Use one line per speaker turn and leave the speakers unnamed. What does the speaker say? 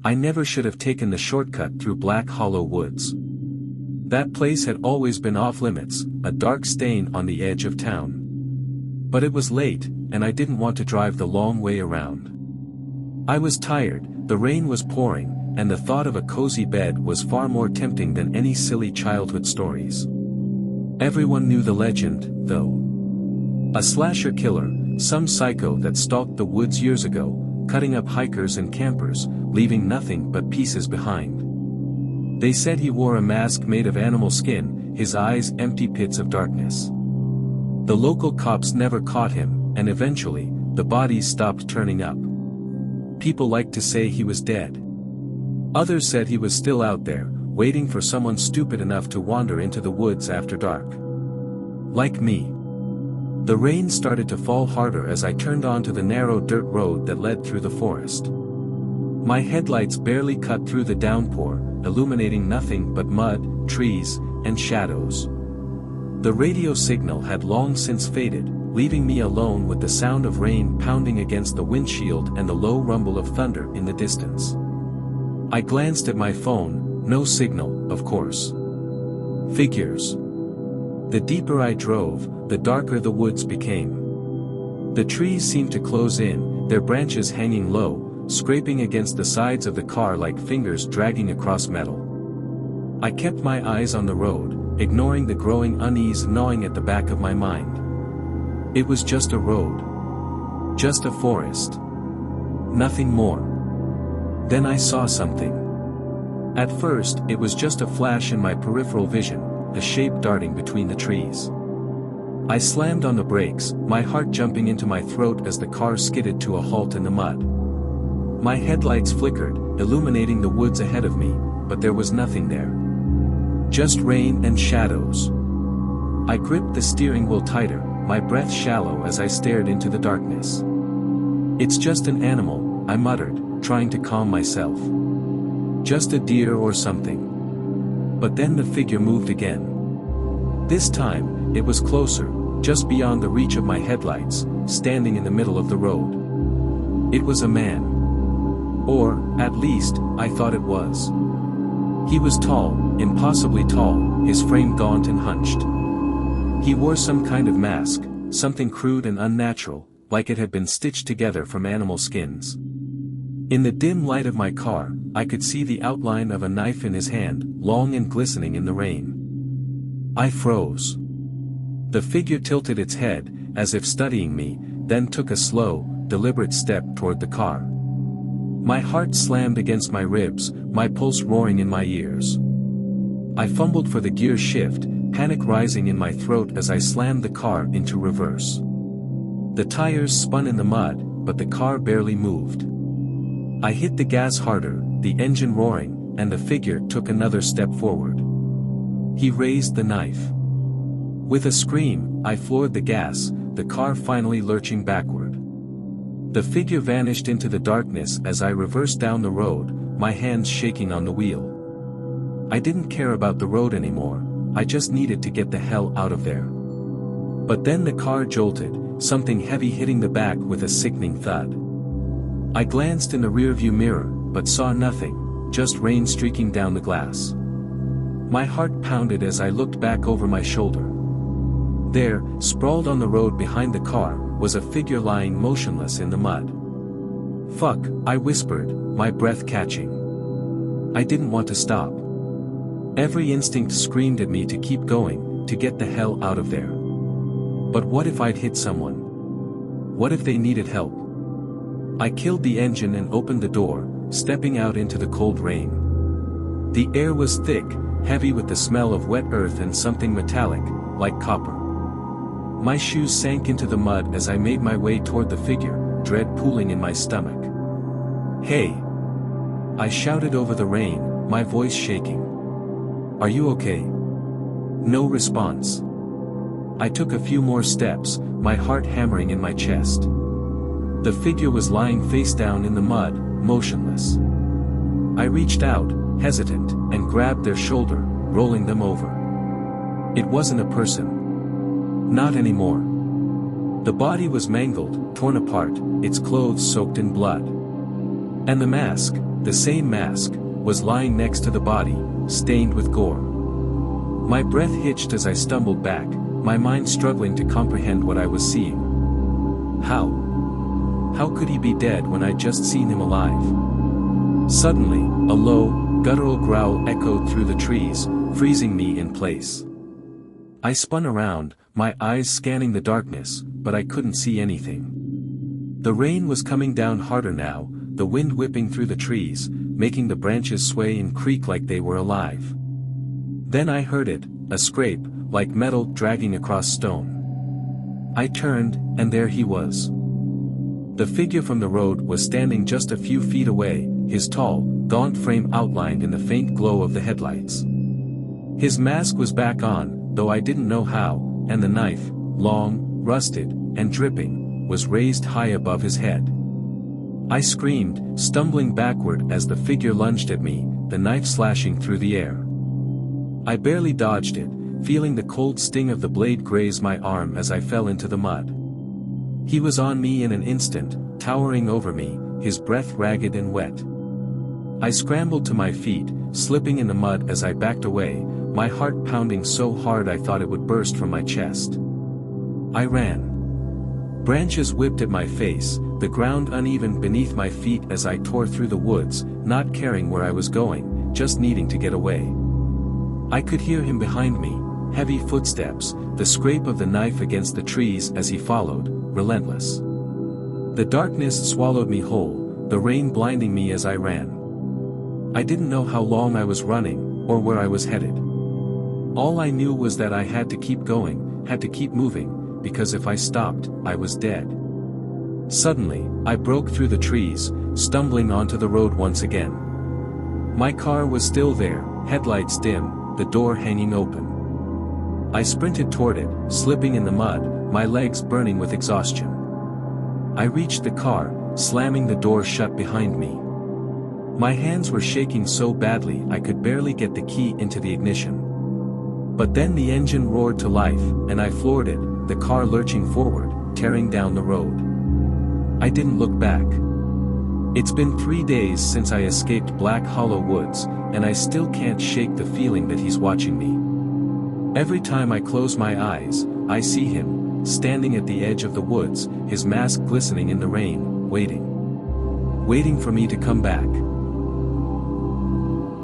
I never should have taken the shortcut through Black Hollow Woods. That place had always been off-limits, a dark stain on the edge of town. But it was late, and I didn't want to drive the long way around. I was tired, the rain was pouring, and the thought of a cozy bed was far more tempting than any silly childhood stories. Everyone knew the legend, though. A slasher killer, some psycho that stalked the woods years ago, cutting up hikers and campers, leaving nothing but pieces behind. They said he wore a mask made of animal skin, his eyes empty pits of darkness. The local cops never caught him, and eventually, the bodies stopped turning up. People liked to say he was dead. Others said he was still out there, waiting for someone stupid enough to wander into the woods after dark. Like me. The rain started to fall harder as I turned onto the narrow dirt road that led through the forest. My headlights barely cut through the downpour, illuminating nothing but mud, trees, and shadows. The radio signal had long since faded, leaving me alone with the sound of rain pounding against the windshield and the low rumble of thunder in the distance. I glanced at my phone, no signal, of course. Figures. The deeper I drove, the darker the woods became. The trees seemed to close in, their branches hanging low, scraping against the sides of the car like fingers dragging across metal. I kept my eyes on the road, ignoring the growing unease gnawing at the back of my mind. It was just a road. Just a forest. Nothing more. Then I saw something. At first, it was just a flash in my peripheral vision, a shape darting between the trees. I slammed on the brakes, my heart jumping into my throat as the car skidded to a halt in the mud. My headlights flickered, illuminating the woods ahead of me, but there was nothing there. Just rain and shadows. I gripped the steering wheel tighter, my breath shallow as I stared into the darkness. "It's just an animal," I muttered, trying to calm myself. "Just a deer or something." But then the figure moved again. This time, it was closer, just beyond the reach of my headlights, standing in the middle of the road. It was a man. Or, at least, I thought it was. He was tall, impossibly tall, his frame gaunt and hunched. He wore some kind of mask, something crude and unnatural, like it had been stitched together from animal skins. In the dim light of my car, I could see the outline of a knife in his hand, long and glistening in the rain. I froze. The figure tilted its head, as if studying me, then took a slow, deliberate step toward the car. My heart slammed against my ribs, my pulse roaring in my ears. I fumbled for the gear shift, panic rising in my throat as I slammed the car into reverse. The tires spun in the mud, but the car barely moved. I hit the gas harder, the engine roaring, and the figure took another step forward. He raised the knife. With a scream, I floored the gas, the car finally lurching backward. The figure vanished into the darkness as I reversed down the road, my hands shaking on the wheel. I didn't care about the road anymore, I just needed to get the hell out of there. But then the car jolted, something heavy hitting the back with a sickening thud. I glanced in the rearview mirror, but saw nothing, just rain streaking down the glass. My heart pounded as I looked back over my shoulder. There, sprawled on the road behind the car, was a figure lying motionless in the mud. "Fuck," I whispered, my breath catching. I didn't want to stop. Every instinct screamed at me to keep going, to get the hell out of there. But what if I'd hit someone? What if they needed help? I killed the engine and opened the door, stepping out into the cold rain. The air was thick, heavy with the smell of wet earth and something metallic, like copper. My shoes sank into the mud as I made my way toward the figure, dread pooling in my stomach. "Hey!" I shouted over the rain, my voice shaking. "Are you okay?" No response. I took a few more steps, my heart hammering in my chest. The figure was lying face down in the mud, motionless. I reached out, hesitant, and grabbed their shoulder, rolling them over. It wasn't a person. Not anymore. The body was mangled, torn apart, its clothes soaked in blood. And the mask, the same mask, was lying next to the body, stained with gore. My breath hitched as I stumbled back, my mind struggling to comprehend what I was seeing. How could he be dead when I'd just seen him alive? Suddenly, a low, guttural growl echoed through the trees, freezing me in place. I spun around, my eyes scanning the darkness, but I couldn't see anything. The rain was coming down harder now, the wind whipping through the trees, making the branches sway and creak like they were alive. Then I heard it, a scrape, like metal dragging across stone. I turned, and there he was. The figure from the road was standing just a few feet away, his tall, gaunt frame outlined in the faint glow of the headlights. His mask was back on, though I didn't know how, and the knife, long, rusted, and dripping, was raised high above his head. I screamed, stumbling backward as the figure lunged at me, the knife slashing through the air. I barely dodged it, feeling the cold sting of the blade graze my arm as I fell into the mud. He was on me in an instant, towering over me, his breath ragged and wet. I scrambled to my feet, slipping in the mud as I backed away, my heart pounding so hard I thought it would burst from my chest. I ran. Branches whipped at my face, the ground uneven beneath my feet as I tore through the woods, not caring where I was going, just needing to get away. I could hear him behind me, heavy footsteps, the scrape of the knife against the trees as he followed, relentless. The darkness swallowed me whole, the rain blinding me as I ran. I didn't know how long I was running, or where I was headed. All I knew was that I had to keep going, had to keep moving, because if I stopped, I was dead. Suddenly, I broke through the trees, stumbling onto the road once again. My car was still there, headlights dim, the door hanging open. I sprinted toward it, slipping in the mud, my legs burning with exhaustion. I reached the car, slamming the door shut behind me. My hands were shaking so badly I could barely get the key into the ignition. But then the engine roared to life, and I floored it, the car lurching forward, tearing down the road. I didn't look back. It's been 3 days since I escaped Black Hollow Woods, and I still can't shake the feeling that he's watching me. Every time I close my eyes, I see him, standing at the edge of the woods, his mask glistening in the rain, waiting. Waiting for me to come back.